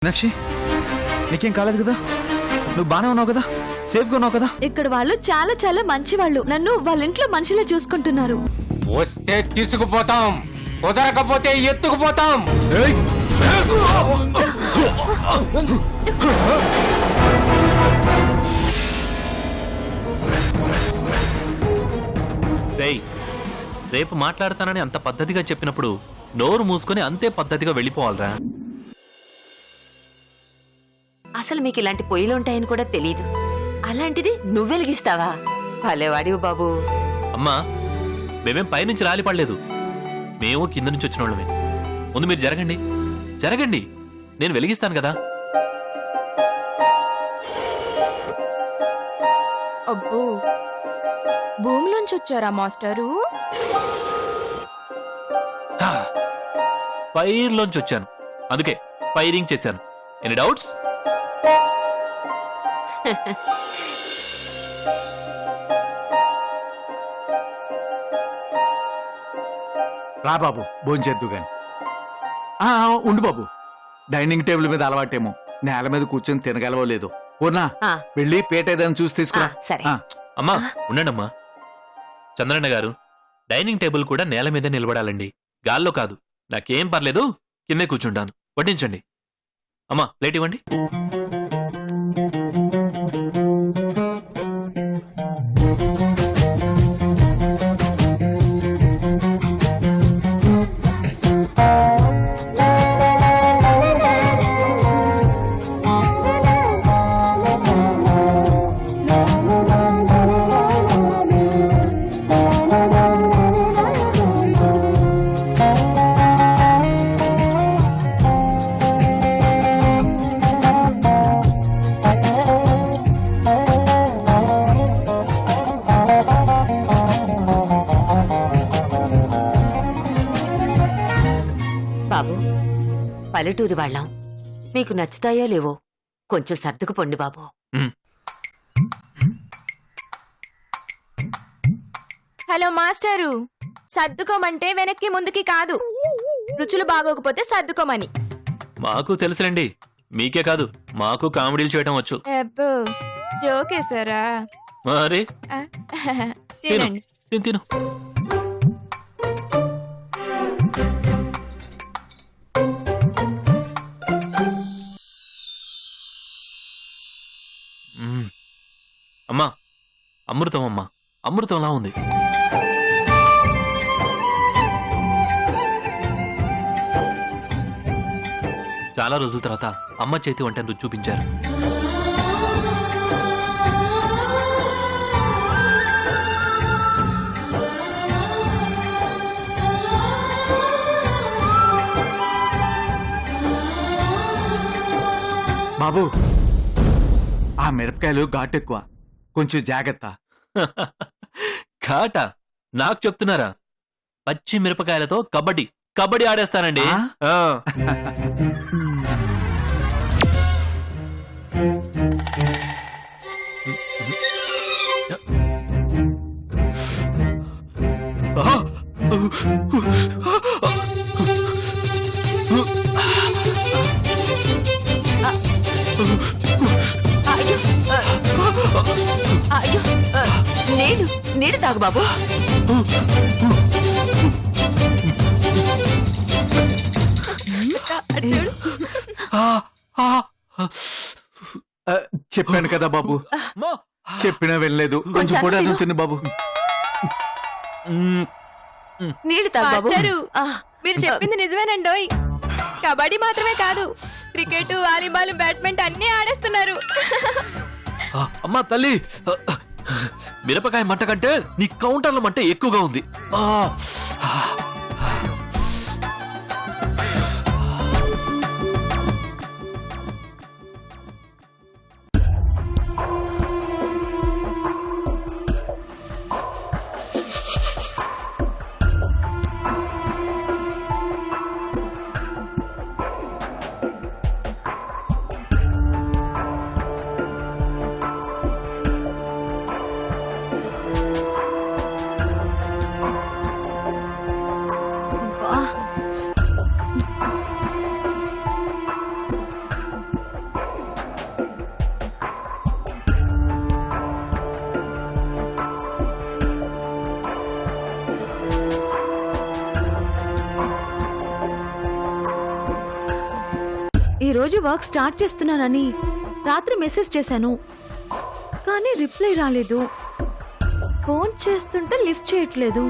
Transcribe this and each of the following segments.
మీనాక్షి, నీకేం కాలేదు కదా? నువ్వు బానే ఉన్నావు కదా? సేఫ్ గా ఉన్నావు కదా? ఇక్కడ వాళ్ళు చాలా చాలా మంచి వాళ్ళు. నన్ను వాళ్ళ ఇంట్లో మనుషులే చూసుకుంటున్నారు. వస్తే తీసుకుపోతాం, కుదరకపోతే ఎత్తుకుపోతాం. రేపు మాట్లాడతానని అంత పద్ధతిగా చెప్పినప్పుడు నోరు మూసుకొని అంతే పద్ధతిగా వెళ్ళిపోవాలరా. అసలు మీకు ఇలాంటి పొయ్యిలుంటాయని కూడా తెలీదు. అలాంటిది నువ్వు వెలిగిస్తావా? భలేవాడివి బాబు. అమ్మా, మేమేం పైనుంచి రాలిపడలేదు, మేము కింద నుంచి వచ్చిన వాళ్ళమే. ముందు మీరు జరగండి, జరగండి, నేను వెలిగిస్తాను కదా. అబ్బో, భూమిలోంచి వచ్చారా మాస్టరు? ఫైర్లోంచి వచ్చాను, అందుకే ఫైరింగ్ చేశాను. Any doubts? రా బాబు, భోంచేద్దు గాని. ఉండు బాబు, డైనింగ్ టేబుల్ మీద అలవాటేమో, నేల మీద కూర్చొని తినగలవో లేదో. ఓనా వెళ్ళి పేట ఏదైనా చూసి తీసుకురా. సరే. అమ్మా ఉండండమ్మా. చంద్రన్న గారు, డైనింగ్ టేబుల్ కూడా నేల మీద నిలబడాలండి, గాల్లో కాదు. నాకేం పర్లేదు, కిందే కూర్చుంటాను. వడ్డించండి. అమ్మా ప్లేట్ ఇవ్వండి. బాబు, పల్లెటూరి వాళ్ళం, మీకు నచ్చుతాయో లేవో కొంచెం సర్దుకు పొండి బాబు. హలో మాస్టరు, సర్దుకోమంటే వెనక్కి ముందుకి కాదు, రుచులు బాగోకపోతే సర్దుకోమని. మాకు తెలుసులేండి, మీకే కాదు మాకు కామెడీలు చేయడం వచ్చు. అబ్బో, జోకేశారా? మరి తినండి. తిను తిను. అమ్మా, అమృతం అమ్మా, అమృతంలా ఉంది. చాలా రోజుల తర్వాత అమ్మ చేతి వంటను రుచి చూపించారు. బాబు, ఆ మిరపకాయలు ఘాటెక్కువ, కొంచెం జాగ్రత్త. ఘాట నాకు చెప్తున్నారా? పచ్చి మిరపకాయలతో కబడ్డీ కబడ్డీ ఆడేస్తానండి. అయ్యో, నీడు తాగు బాబు. చెప్పాను కదా బాబు, చెప్పినా వెళ్ళలేదు. కొంచెం కూడా తిను బాబు. నీడు తాగు బాబు. మాస్టరు, మీరు చెప్పింది నిజమేనండోయ్. కబడ్డీ మాత్రమే కాదు, క్రికెట్, వాలీబాల్, బ్యాడ్మింటన్ అన్నీ ఆడేస్తున్నారు. అమ్మా తల్లి, మిరపకాయ మంట కంటే నీ కౌంటర్ల మంట ఎక్కువగా ఉంది. ఈ రోజు వర్క్ స్టార్ట్ చేస్తున్నానని రాత్రి మెసేజ్ చేశాను, కానీ రిప్లై రాలేదు. ఫోన్ చేస్తుంటే లిఫ్ట్ చేయట్లేదు.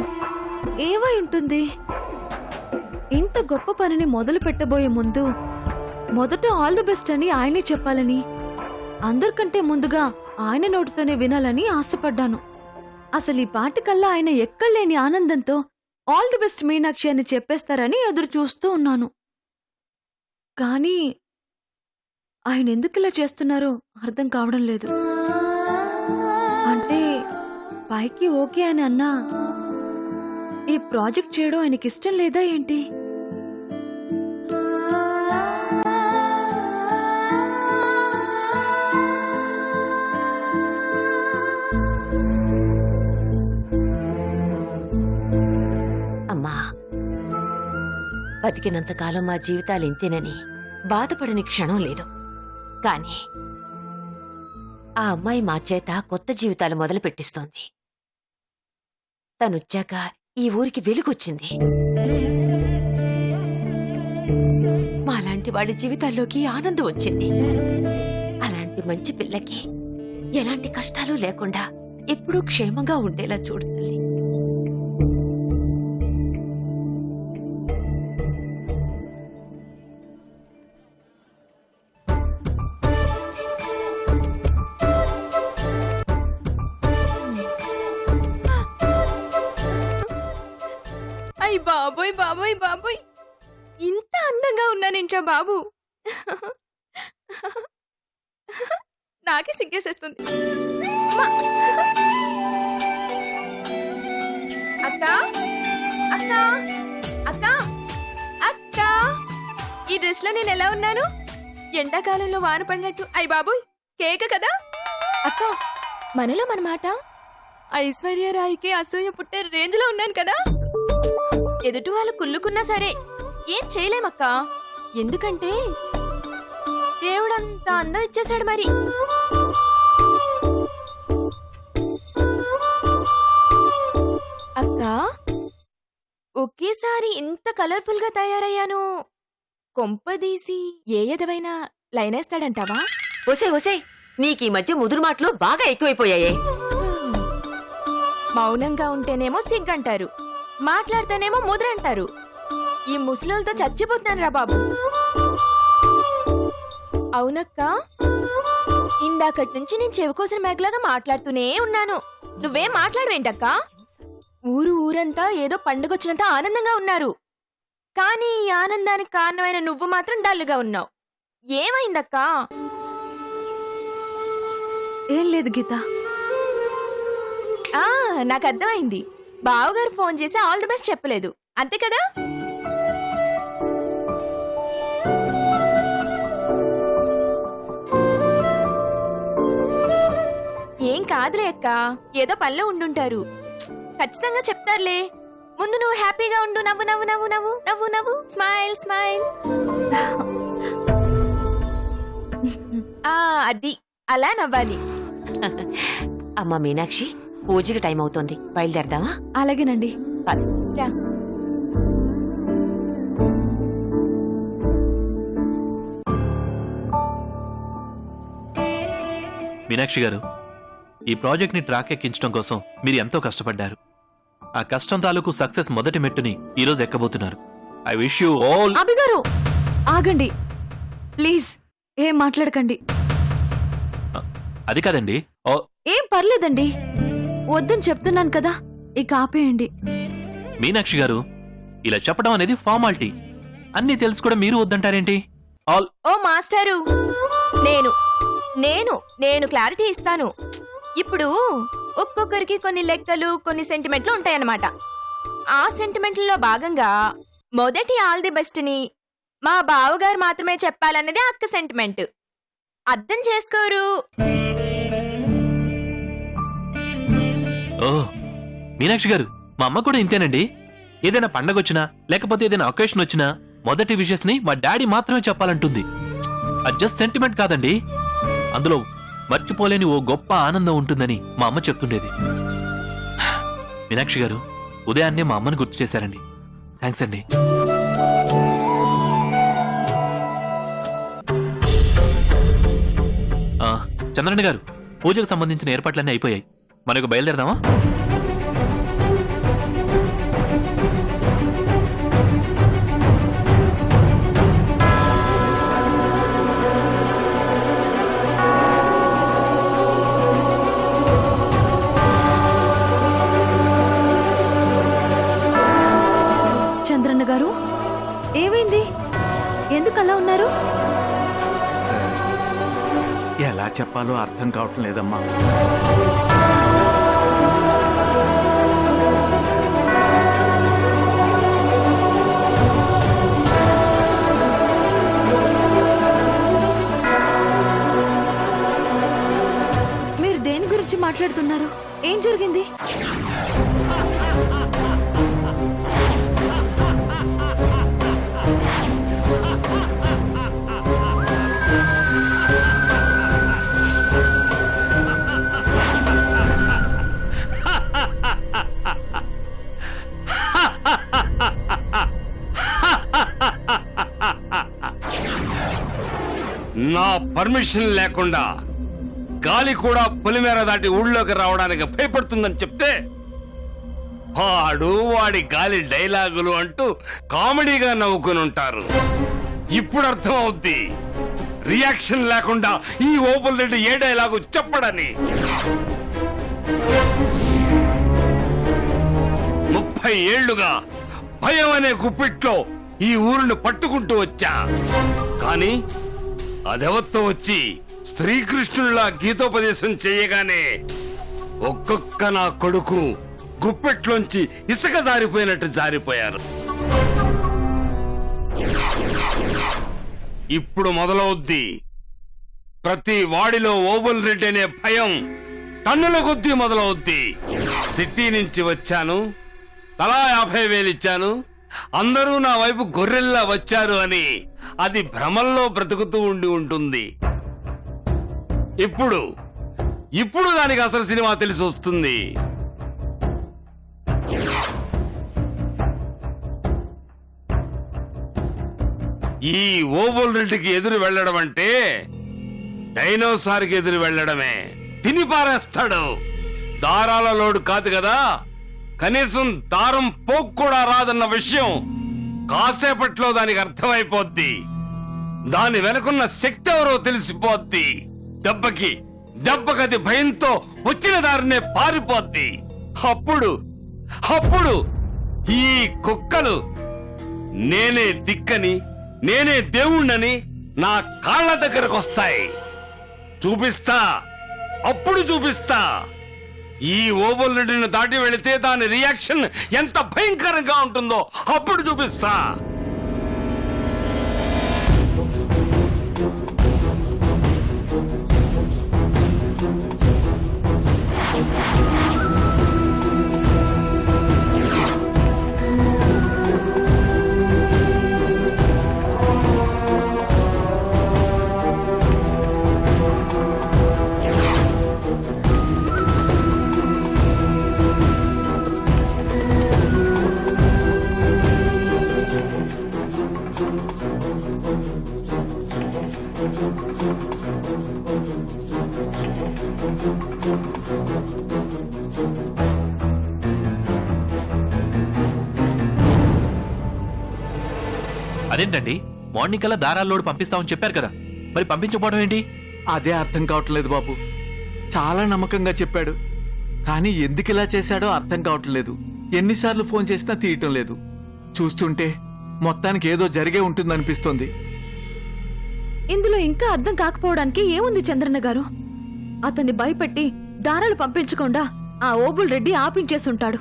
ఏమై ఉంటుంది? ఇంత గొప్ప పనిని మొదలు పెట్టబోయే ముందు మొదట ఆల్ ది బెస్ట్ అని ఆయనే చెప్పాలని, అందరికంటే ముందుగా ఆయన నోటితోనే వినాలని ఆశపడ్డాను. అసలు ఈ పాటికల్లా ఆయన ఎక్కడలేని ఆనందంతో ఆల్ ది బెస్ట్ మీనాక్షి అని చెప్పేస్తారని ఎదురు చూస్తూ ఉన్నాను. కానీ ఆయన ఎందుకు ఇలా చేస్తున్నారో అర్థం కావడం లేదు. అంటే పైకి ఓకే అని అన్నా ఈ ప్రాజెక్ట్ చేయడం ఆయనకి ఇష్టం లేదా ఏంటి? అమ్మా, బతికినంతకాలం మా జీవితాలు ఇంతేనని బాధపడని క్షణం లేదు. కానీ ఆ అమ్మాయి మా చేత కొత్త జీవితాలు మొదలు పెట్టిస్తోంది. తనొచ్చాక ఈ ఊరికి వెలుగొచ్చింది. మాలాంటి వాళ్ళ జీవితాల్లోకి ఆనందం వచ్చింది. అలాంటి మంచి పిల్లకి ఎలాంటి కష్టాలు లేకుండా ఎప్పుడూ క్షేమంగా ఉండేలా చూడు తల్లి. అయ్య బాబోయ్ బాబోయ్ బాబోయ్, ఇంత అందంగా ఉన్నానేంట్రా బాబు. నాకే సిగ్గేసేస్తుంది. అక్క అక్క అక్క అక్క, ఈ డ్రెస్ లో నేను ఎలా ఉన్నాను? ఎండాకాలంలో వాన పడినట్టు. అయ్య బాబోయ్, కేక కదా అక్క. మనలో మన మాట. ఐశ్వర్యరాయ్కి అసూయ పుట్టే రేంజ్ లో ఉన్నాను కదా. ఎదుటి వాళ్ళు కుళ్ళుకున్నా సరే ఏం చేయలేమక్క. ఎందుకంటే దేవుడంతా అందం ఇచ్చేశాడు మరి. అక్క, ఒకేసారి ఇంత కలర్ఫుల్ గా తయారయ్యాను. కొంపదీసి ఏ ఎదవైనా లైనేస్తాడంటావా? ఒసే ఒసే, నీకీ మధ్య ముదురు మాటలు బాగా ఎక్కువైపోయాయే. మౌనంగా ఉంటేనేమో సిగ్గంటారు, మాట్లాడితేనేమో ముద్రంటారు. ఈ ముసలులతో చచ్చిపోతున్నాను రా బాబు. అవునక్క, ఇందాకటి నుంచి నేను చెవికోసిన మేకలాగా మాట్లాడుతూనే ఉన్నాను. నువ్వేం మాట్లాడవేంటక్క? ఊరంతా ఏదో పండుగొచ్చినంత ఆనందంగా ఉన్నారు. కానీ ఈ ఆనందానికి కారణమైన నువ్వు మాత్రం డల్లుగా ఉన్నావు. ఏమైందక్కా? ఏం లేదు గీత. నాకు అర్థమైంది. బావగారు ఫోన్ చేసి ఆల్ ది బెస్ట్ చెప్పలేదు, అంతే కదా? ఏం కాదులే అక్క, ఏదో పనిలో ఉండుంటారు. ఖచ్చితంగా చెప్తారులే. ముందు నువ్వు హ్యాపీగా ఉండు. నవ్వు నవ్వు నవ్వు నవ్వు నవ్వు నవ్వు. Smile smile. అది అలా నవ్వాలి. అమ్మా మీనాక్షి, పూజకి టైం అవుతోంది, బయలుదేరదామా? అలాగేనండి. రా. మీనాక్షి గారు, ఈ ప్రాజెక్ట్ ని ట్రాక్ ఎక్కించడం కోసం మీరు ఎంతో కష్టపడ్డారు. ఆ కష్టం తాలూకు సక్సెస్ మొదటి మెట్టుని ఈ రోజు ఎక్కబోతున్నారు. I wish you all. అభిగారు ఆగండి ప్లీజ్, ఏం మాట్లాడకండి. అది కాదండి. ఏం పర్లేదండి, వద్దని చెప్తున్నాను కదా, ఇక ఆపేయండి. మీనాక్షి గారు, ఇలా చెప్పడం అనేది ఫార్మాలిటీ. అన్నీ తెలుసు కూడా మీరు వద్దంటారేంటి? ఆల్ ఓ మాస్టారు, నేను నేను నేను క్లారిటీ ఇస్తాను. ఇప్పుడు ఒక్కొక్కరికి కొన్ని లెక్కలు, కొన్ని సెంటిమెంట్లు ఉంటాయన్నమాట. ఆ సెంటిమెంట్లలో భాగంగా మొదటి ఆల్ ది బెస్ట్ ని మా బావగారు మాత్రమే చెప్పాలన్నది అక్క సెంటిమెంట్. అర్థం చేసుకోరు. ఓ మీనాక్షి గారు, మా అమ్మ కూడా ఇంతేనండి. ఏదైనా పండగ వచ్చినా లేకపోతే ఏదైనా ఒకేషన్ వచ్చినా మొదటి విషెస్ ని మా డాడీ మాత్రమే చెప్పాలంటుంది. అది జస్ట్ సెంటిమెంట్ కాదండి, అందులో మర్చిపోలేని ఓ గొప్ప ఆనందం ఉంటుందని మా అమ్మ చెప్తుండేది. మీనాక్షి గారు, ఉదయాన్నే మా అమ్మని గుర్తు చేశారండి. థ్యాంక్స్ అండి. చంద్రన్న గారు, పూజకు సంబంధించిన ఏర్పాట్లన్నీ అయిపోయాయి. మనకు బయలుదేరదామా? చంద్రన్న గారు, ఏమైంది? ఎందుకు అలా ఉన్నారు? ఎలా చెప్పాలో అర్థం కావటం లేదమ్మా. మీరు దేని గురించి మాట్లాడుతున్నారు? ఏం జరిగింది? నా పర్మిషన్ లేకుండా గాలి కూడా పొలిమేర దాటి ఊళ్ళోకి రావడానికి భయపడుతుందని చెప్తే వాడి గాలి డైలాగులు అంటూ కామెడీగా నవ్వుకుని ఉంటారు. ఇప్పుడు అర్థం అవుద్ది రియాక్షన్ లేకుండా ఈ ఓపుల్ రెడ్డి ఏ డైలాగు చెప్పడని. 30 ఏళ్లుగా భయం అనే గుప్పిట్లో ఈ ఊరిని పట్టుకుంటూ వచ్చా. కానీ అదెవత్తో వచ్చి శ్రీకృష్ణులా గీతోపదేశం చేయగానే ఒక్కొక్క నా కొడుకు గుప్పెట్లోంచి ఇసుక జారిపోయినట్టు జారిపోయారు. ఇప్పుడు మొదలవుద్ది ప్రతి వాడిలో ఓబుల్ రెడ్డి అనే భయం టన్నుల కొద్దీ మొదలవుద్ది. సిటీ నుంచి వచ్చాను, తలా 50,000 ఇచ్చాను, అందరూ నా వైపు గొర్రెల్లా వచ్చారు అని అది భ్రమల్లో బ్రతుకుతూ ఉండి ఉంటుంది. ఇప్పుడు దానికి అసలు సినిమా తెలిసి వస్తుంది. ఈ ఓబుల్ రెడ్డికి ఎదురు వెళ్ళడం అంటే డైనోసార్కి ఎదురు వెళ్ళడమే. తిని పారేస్తాడు. దారాల లోడు కాదు కదా, కనీసం దారం పోక్ కూడా రాదన్న విషయం కాసేపట్లో దానికి అర్థమైపోద్ది. దాని వెనుకున్న శక్తి ఎవరో తెలిసిపోద్ది. దెబ్బకది భయంతో వచ్చిన దారినే పారిపోద్ది. అప్పుడు ఈ కుక్కలు నేనే దిక్కని, నేనే దేవుణ్ణని నా కాళ్ళ దగ్గరకు వస్తాయి. అప్పుడు చూపిస్తా ఈ ఓబుల్ రెడ్డిని దాటి వెళితే దాని రియాక్షన్ ఎంత భయంకరంగా ఉంటుందో అప్పుడు చూపిస్తా. అదేంటండి, మార్నింగ్ కల్లా దారాల్లోడు పంపిస్తామని చెప్పారు కదా, మరి పంపించకపోవడం ఏంటి? అదే అర్థం కావట్లేదు బాబు. చాలా నమ్మకంగా చెప్పాడు, కానీ ఎందుకు ఇలా చేశాడో అర్థం కావట్లేదు. ఎన్నిసార్లు ఫోన్ చేసినా తీయటం లేదు. చూస్తుంటే మొత్తానికి ఏదో జరిగే ఉంటుందనిపిస్తోంది. ఇందులో ఇంకా అర్థం కాకపోవడానికి ఏముంది చంద్రన్న గారు? అతన్ని భయపెట్టి దారాలు పంపించకుండా ఆ ఓబుల్ రెడ్డి ఆపించేసుంటాడు.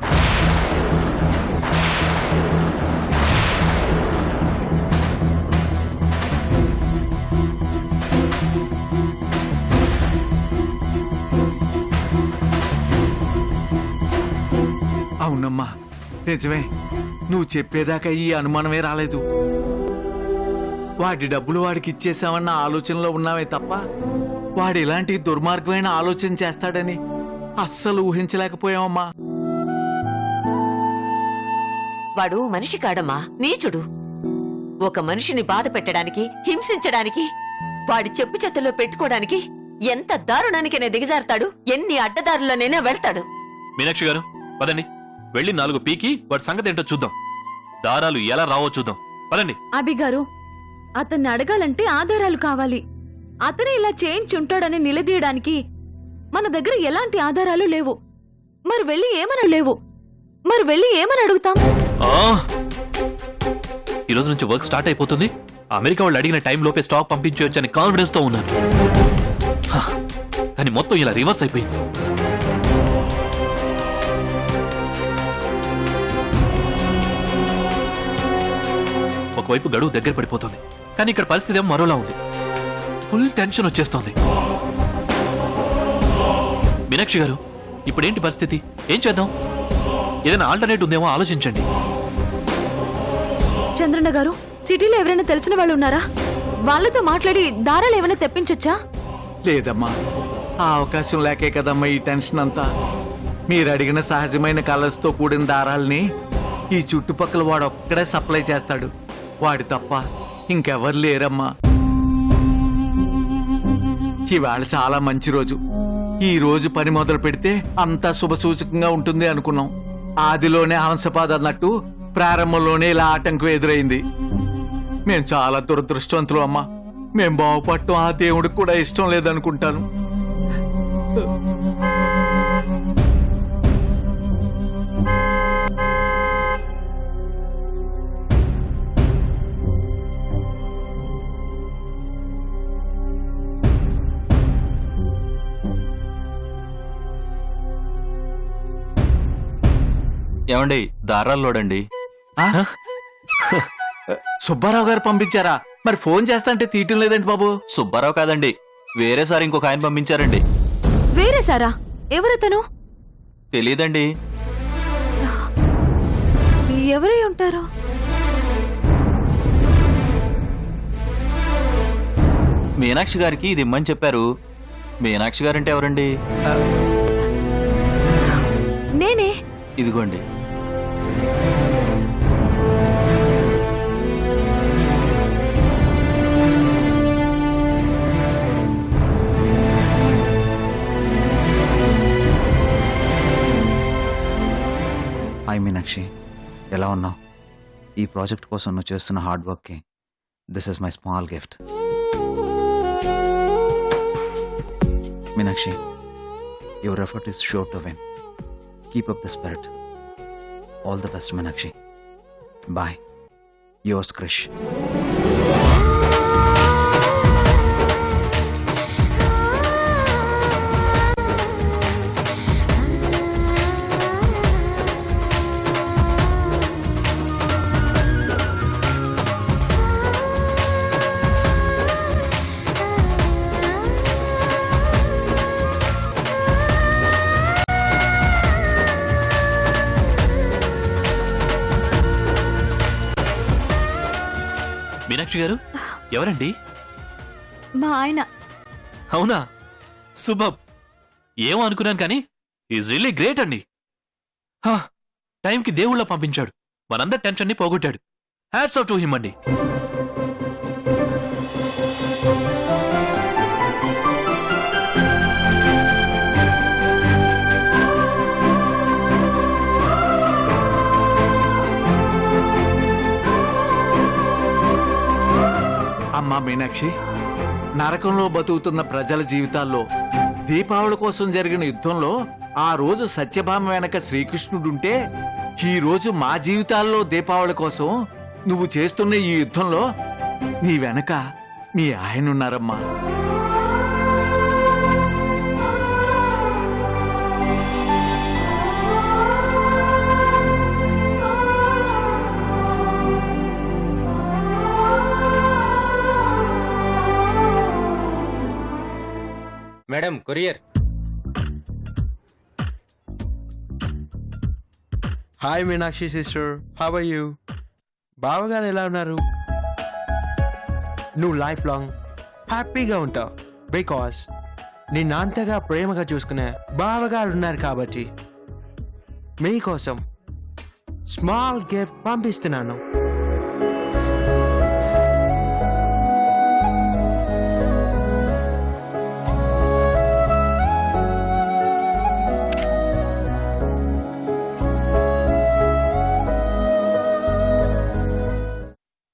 అవునమ్మా, నిజమే. నువ్వు చెప్పేదాకా ఈ అనుమానమే రాలేదు. వాడి డబ్బులు వాడికి ఇచ్చేసామన్న ఆలోచనలో ఉన్నావే తప్ప వాడు ఇలాంటి దుర్మార్గమైన ఆలోచన చేస్తాడని అస్సలు ఊహించలేకపోయావమ్మా. వాడు మనిషి కాడమ్మా, నీచుడు. ఒక మనిషిని బాధ పెట్టడానికి, హింసించడానికి, వాడి చెప్పు చేతుల్లో పెట్టుకోవడానికి ఎంత దారుణానికైనా దిగజారుతాడు, ఎన్ని అడ్డదారులనైనా వెళ్తాడు. మీనాక్షి గారు పదండి, వెళ్ళి 4 పీకి వాడి సంగతి ఏంటో చూద్దాం. దారాలు ఎలా రావో చూద్దాం. పదండి. అభి గారు, అతన్ని అడగాలంటే ఆధారాలు కావాలి. అతనే ఇలా చేయించి ఉంటాడని నిలదీయడానికి మన దగ్గర ఎలాంటి ఆధారాలు లేవు. మరి వెళ్ళి ఏమని అడుగుతాం? ఈ రోజు నుంచి వర్క్ స్టార్ట్ అయిపోతుంది. అమెరికా వాళ్ళు అడిగిన టైం లోపే స్టాక్ పంపించవచ్చు అని కాన్ఫిడెన్స్ తో ఉన్నాను. హ, కానీ మొత్తం ఇలా రివర్స్ అయిపోయింది. ఒకవైపు గడువు దగ్గర పడిపోతుంది, కానీ ఇక్కడ పరిస్థితి ఏమో మరోలా ఉంది. ఫుల్ టెన్షన్ వచ్చేస్తోంది. మీనాక్షి గారు, ఇప్పుడేంటి పరిస్థితి? ఏం చేద్దాం? ఏదైనా ఆల్టర్నేట్ ఉందేమో ఆలోచించండి. చంద్రన్న గారు, సిటీలో ఎవరైనా తెలిసిన వాళ్ళు ఉన్నారా? వాళ్ళతో మాట్లాడి దారాలు ఏమైనా తెప్పించొచ్చా? లేదమ్మా, ఆ అవకాశం లేకే కదమ్మా ఈ టెన్షన్ అంతా. మీరు అడిగిన సహజమైన కలర్స్ తో కూడిన దారాల్ని ఈ చుట్టుపక్కల వాడు ఒక్కడే సప్లై చేస్తాడు. వాడు తప్ప ఇంకెవరు లేరమ్మా. ఇవాళ చాలా మంచి రోజు. ఈ రోజు పని మొదలు పెడితే అంతా శుభసూచకంగా ఉంటుంది అనుకున్నాం. ఆదిలోనే హంసపాద అన్నట్టు ప్రారంభంలోనే ఇలా ఆటంకం ఎదురైంది. మేం చాలా దురదృష్టవంతులు అమ్మా. మేం బాగుపడటం ఆ దేవుడికి కూడా ఇష్టం లేదనుకుంటాను. ఏమండి, దారాలు లోడండి. ఆ? సుబ్బారావు గారు పంపించారా? మరి ఫోన్ చేస్తా అంటే తీయటం లేదండి బాబు. సుబ్బారావు కాదండి, వేరే సార్ ఇంకొక ఆయన పంపించారండి. వేరే సారా? ఎవరతను? తెలీదండి. ఎవరై ఉంటారు? మీనాక్షి గారికి ఇది ఇమ్మని చెప్పారు. మీనాక్షి గారంటే ఎవరండి? నేనే. ఇదిగోండి. హాయ్ మీనాక్షి, ఎలా ఉన్నావు? ఈ ప్రాజెక్ట్ కోసం నువ్వు చేస్తున్న హార్డ్ వర్క్కి this is my small gift. Meenakshi, your effort is sure to win. Keep up the spirit. All the best Meenakshi. Bye. Yours Krish. Meenakshi garu, ఎవరండి? మా ఆయన. అవునా? శుభం. ఏమో అనుకున్నాను కానీ ఈజ్ రియల్లీ గ్రేట్ అండి. టైంకి దేవుళ్ళ పంపించాడు, మనందరి టెన్షన్ ని పోగొట్టాడు. హ్యాట్స్ ఆఫ్ టు హిమ్ అండి. అమ్మా మీనాక్షి, నరకంలో బతుకుతున్న ప్రజల జీవితాల్లో దీపావళి కోసం జరిగిన యుద్ధంలో ఆ రోజు సత్యభామ వెనక శ్రీకృష్ణుడుంటే, ఈ రోజు మా జీవితాల్లో దీపావళి కోసం నువ్వు చేస్తున్న ఈ యుద్ధంలో నీ వెనక మీ ఆయనున్నారమ్మా. Madam, courier. Hi Meenakshi sister, how are you? బావగారు ఎలా ఉన్నారు? నువ్వు లైఫ్ లాంగ్ హ్యాపీగా ఉంటావు బికాస్ నిన్ను అంతగా ప్రేమగా చూసుకునే బావగారు ఉన్నారు కాబట్టి మీకోసం స్మాల్ గిఫ్ట్ పంపిస్తున్నాను.